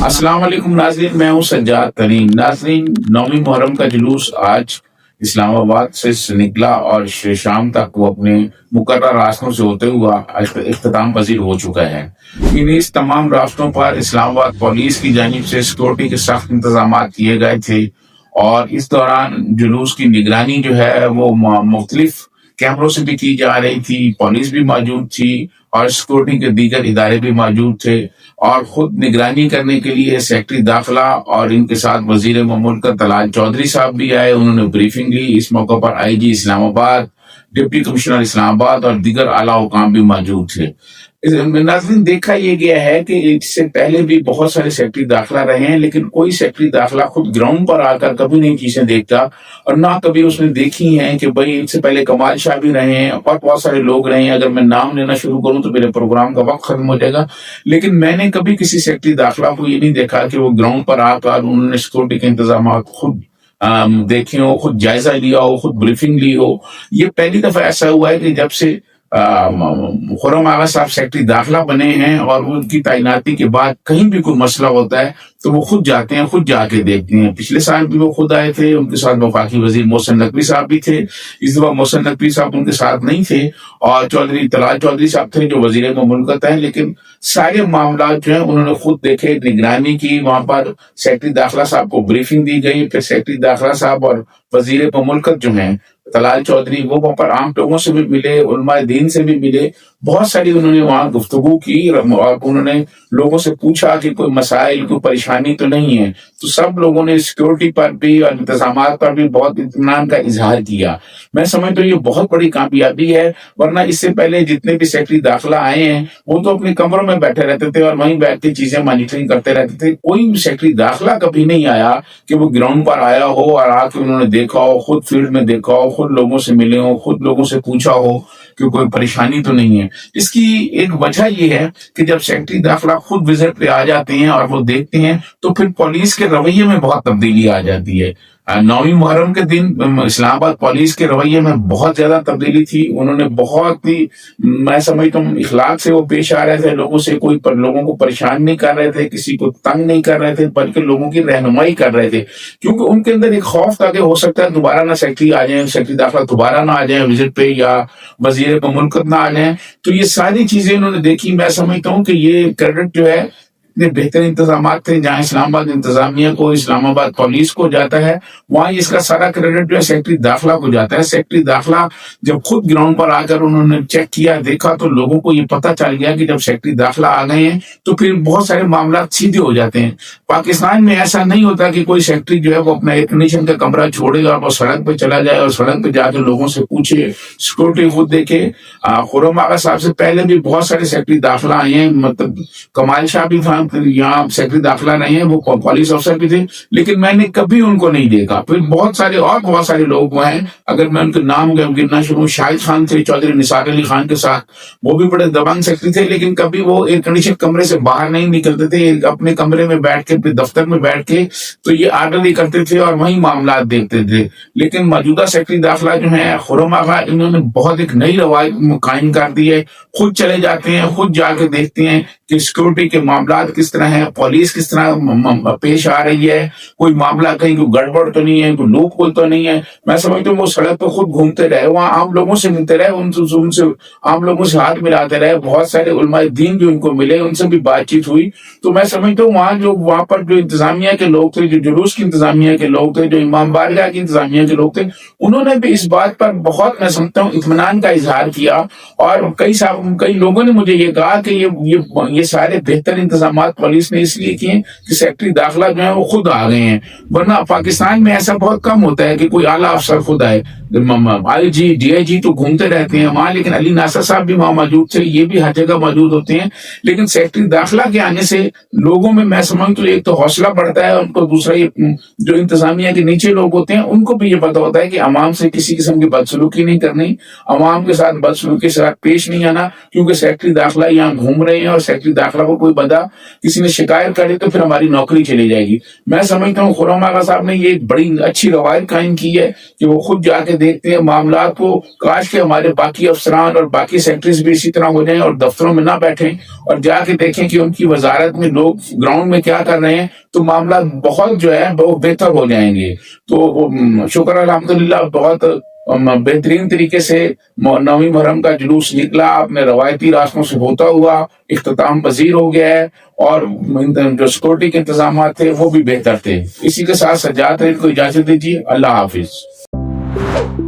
السلام علیکم ناظرین، میں ہوں سجاد ترین۔ ناظرین، نویں محرم کا جلوس آج اسلام آباد سے نکلا اور شام تک وہ اپنے مقررہ راستوں سے ہوتے ہوا اختتام پذیر ہو چکا ہے۔ اس تمام راستوں پر اسلام آباد پولیس کی جانب سے سیکورٹی کے سخت انتظامات کیے گئے تھے اور اس دوران جلوس کی نگرانی جو ہے وہ مختلف کیمروں سے بھی کی جا رہی تھی۔ پولیس بھی موجود تھی اور سیکورٹی کے دیگر ادارے بھی موجود تھے، اور خود نگرانی کرنے کے لیے سیکٹری داخلہ اور ان کے ساتھ وزیر مملکت طلال چودھری صاحب بھی آئے۔ انہوں نے بریفنگ لی۔ اس موقع پر آئی جی اسلام آباد، ڈپٹی کمشنر اسلام آباد اور دیگر اعلیٰ حکام بھی موجود تھے۔ ناظرین، دیکھا یہ گیا ہے کہ اس سے پہلے بھی بہت سارے سیکٹری داخلہ رہے ہیں، لیکن کوئی سیکٹری داخلہ خود گراؤنڈ پر آ کر کبھی نہیں چیزیں دیکھتا، اور نہ کبھی اس نے دیکھی ہیں کہ بھائی اس سے پہلے کمال شاہ بھی رہے ہیں اور بہت سارے لوگ رہے ہیں۔ اگر میں نام لینا شروع کروں تو میرے پروگرام کا وقت ختم ہو جائے گا، لیکن میں نے کبھی کسی سیکٹری داخلہ کو یہ نہیں دیکھا کہ وہ گراؤنڈ پر آ کر انہوں نے سیکورٹی کے انتظامات خود دیکھے ہو، خود جائزہ لیا ہو، خود بریفنگ لی ہو۔ یہ پہلی دفعہ ایسا ہوا ہے کہ جب سے خرم آغا صاحب سیکٹری داخلہ بنے ہیں اور ان کی تعیناتی کے بعد کہیں بھی کوئی مسئلہ ہوتا ہے تو وہ خود جاتے ہیں، خود جا کے دیکھتے ہیں۔ پچھلے سال بھی وہ خود آئے تھے، ان کے ساتھ وفاقی وزیر محسن نقوی صاحب بھی تھے۔ اس دفعہ محسن نقوی صاحب ان کے ساتھ نہیں تھے اور طلال چودھری صاحب تھے جو وزیر مملکت ہیں، لیکن سارے معاملات جو ہیں انہوں نے خود دیکھے، نگرانی کی۔ وہاں پر سیکٹری داخلہ صاحب کو بریفنگ دی گئی، پھر سیکٹری داخلہ صاحب اور وزیر مملکت جو ہیں طلال چودھری، وہ وہاں پر عام لوگوں سے بھی ملے، علماء دین سے بھی ملے، بہت ساری انہوں نے وہاں گفتگو کی اور انہوں نے لوگوں سے پوچھا کہ کوئی مسائل، کوئی پریشانی تو نہیں ہے۔ تو سب لوگوں نے سیکورٹی پر بھی اور انتظامات پر بھی بہت اطمینان کا اظہار کیا۔ میں سمجھتا ہوں یہ بہت بڑی کامیابی ہے، ورنہ اس سے پہلے جتنے بھی سیکٹری داخلہ آئے ہیں وہ تو اپنے کمروں میں بیٹھے رہتے تھے اور وہیں بیٹھ کے چیزیں مانیٹرنگ کرتے رہتے تھے۔ کوئی بھی سیکٹری داخلہ کبھی نہیں آیا کہ وہ گراؤنڈ پر آیا ہو اور آ کے انہوں نے دیکھا ہو، خود فیلڈ میں دیکھا ہو، خود لوگوں سے ملے ہو، خود لوگوں سے پوچھا ہو کہ کوئی پریشانی تو نہیں ہے۔ اس کی ایک وجہ یہ ہے کہ جب سیکٹری داخلہ خود وزٹ پہ آ جاتے ہیں اور وہ دیکھتے ہیں تو پھر پولیس کے رویے میں بہت تبدیلی آ جاتی ہے۔ نویں محرم کے دن اسلام آباد پولیس کے رویے میں بہت زیادہ تبدیلی تھی۔ انہوں نے بہت ہی، میں سمجھتا ہوں، اخلاق سے وہ پیش آ رہے تھے، لوگوں سے لوگوں کو پریشان نہیں کر رہے تھے، کسی کو تنگ نہیں کر رہے تھے، بلکہ لوگوں کی رہنمائی کر رہے تھے، کیونکہ ان کے اندر ایک خوف تھا کہ ہو سکتا ہے دوبارہ نہ سیکٹری آ جائیں، سیکٹری داخلہ دوبارہ نہ آ جائیں وزٹ پہ، یا وزیر مملکت نہ آ جائیں۔ تو یہ ساری چیزیں انہوں نے دیکھی۔ میں سمجھتا ہوں کہ یہ کریڈٹ جو ہے، اتنے بہتر انتظامات تھے، جہاں اسلام آباد انتظامیہ کو، اسلام آباد پولیس کو جاتا ہے، وہاں اس کا سارا کریڈٹ جو ہے سیکٹری داخلہ کو جاتا ہے۔ سیکٹری داخلہ جب خود گراؤنڈ پر آ کر انہوں نے چیک کیا، دیکھا، تو لوگوں کو یہ پتہ چل گیا کہ جب سیکٹری داخلہ آ گئے ہیں تو پھر بہت سارے معاملات سیدھے ہو جاتے ہیں۔ پاکستان میں ایسا نہیں ہوتا کہ کوئی سیکٹری جو ہے وہ اپنا ایئر کنڈیشن کا کمرہ چھوڑے اور وہ سڑک پہ چلا جائے اور سڑک پہ جا کے لوگوں سے پوچھے، سیکورٹی خود دیکھے۔ خرم آغا صاحب سے پہلے بھی بہت سارے سیکٹری داخلہ آئے ہیں، مطلب کمال شاہ بھی یہاں سیکٹری داخلہ نہیں ہے، وہ پولیس افسر بھی تھے، لیکن میں نے کبھی ان کو نہیں دیکھا۔ پھر بہت سارے لوگ ہیں، اگر میں ان کے نام گننا شروع، شاہد خان تھے چودھری نثار علی خان کے ساتھ، وہ بھی بڑے دبنگ سیکٹری تھے، لیکن کبھی وہ ایئر کنڈیشن کمرے سے باہر نہیں نکلتے تھے، اپنے کمرے میں بیٹھ کے، اپنے دفتر میں بیٹھ کے تو یہ آرڈر کرتے تھے اور وہیں معاملات دیکھتے تھے۔ لیکن موجودہ سیکٹری داخلہ جو ہیں خرم آغا، انہوں نے بہت ایک نئی روایت قائم کر دی ہے۔ خود چلے جاتے ہیں، خود جا کے دیکھتے ہیں کہ سیکورٹی کے معاملات کس طرح ہیں، پولیس کس طرح پیش آ رہی ہے، کوئی معاملہ کہیں کوئی گڑبڑ تو نہیں ہے، کوئی لوپ ہول تو نہیں ہے۔ میں سمجھتا ہوں وہ سڑک پہ خود گھومتے رہے، وہاں عام لوگوں سے ملتے رہے، ان سے عام لوگوں سے ہاتھ ملاتے رہے، بہت سارے علماء دین جو ان کو ملے، ان سے بھی بات چیت ہوئی۔ تو میں سمجھتا ہوں وہاں پر جو انتظامیہ کے لوگ تھے، جو جلوس کی انتظامیہ کے لوگ تھے، جو امام بارگاہ کی انتظامیہ کے لوگ تھے، انہوں نے بھی اس بات پر بہت، میں سمجھتا ہوں، اطمینان کا اظہار کیا، اور کئی لوگوں نے مجھے یہ کہا کہ یہ سارے بہتر انتظامات پولیس نے اس لیے کیے کہ سیکٹری داخلہ جو ہے وہ خود آ گئے ہیں، ورنہ پاکستان میں ایسا بہت کم ہوتا ہے کہ کوئی اعلیٰ افسر خود آئے۔ آئی جی، ڈی آئی جی تو گھومتے رہتے ہیں وہاں، لیکن علی ناصر صاحب بھی وہاں موجود تھے، یہ بھی ہر جگہ موجود ہوتے ہیں۔ لیکن سیکٹری داخلہ کے آنے سے لوگوں میں سمجھتا ہوں ایک تو حوصلہ بڑھتا ہے، ان کو دوسرا یہ جو انتظامیہ کے نیچے لوگ ہوتے ہیں ان کو بھی یہ پتہ ہوتا ہے کہ عوام سے کسی قسم کی بدسلوکی نہیں کرنی، عوام کے ساتھ بدسلوکی کے ساتھ پیش نہیں آنا، کیونکہ سیکٹری داخلہ یہاں گھوم رہے ہیں اور سیکٹری داخلہ کو کوئی بندہ کسی نے شکایت کری تو پھر ہماری نوکری چلی جائے گی۔ میں سمجھتا ہوں خرم آغا صاحب نے یہ ایک بڑی اچھی روایت قائم کی ہے کہ وہ خود جا کے دیکھتے ہیں معاملات کو، کاش کہ ہمارے باقی افسران اور باقی سیکٹریز بھی اسی طرح ہو جائیں اور دفتروں میں نہ بیٹھیں اور جا کے دیکھیں کہ ان کی وزارت میں لوگ گراؤنڈ میں کیا کر رہے ہیں، تو معاملات بہت جو ہے وہ بہتر ہو جائیں گے۔ تو شکر الحمدللہ بہت بہترین طریقے سے 9ویں محرم کا جلوس نکلا، اپنے روایتی راستوں سے ہوتا ہوا اختتام پذیر ہو گیا ہے، اور جو سیکورٹی کے انتظامات تھے وہ بھی بہتر تھے۔ اسی کے ساتھ سجاد کو اجازت دیجیے، اللہ حافظ۔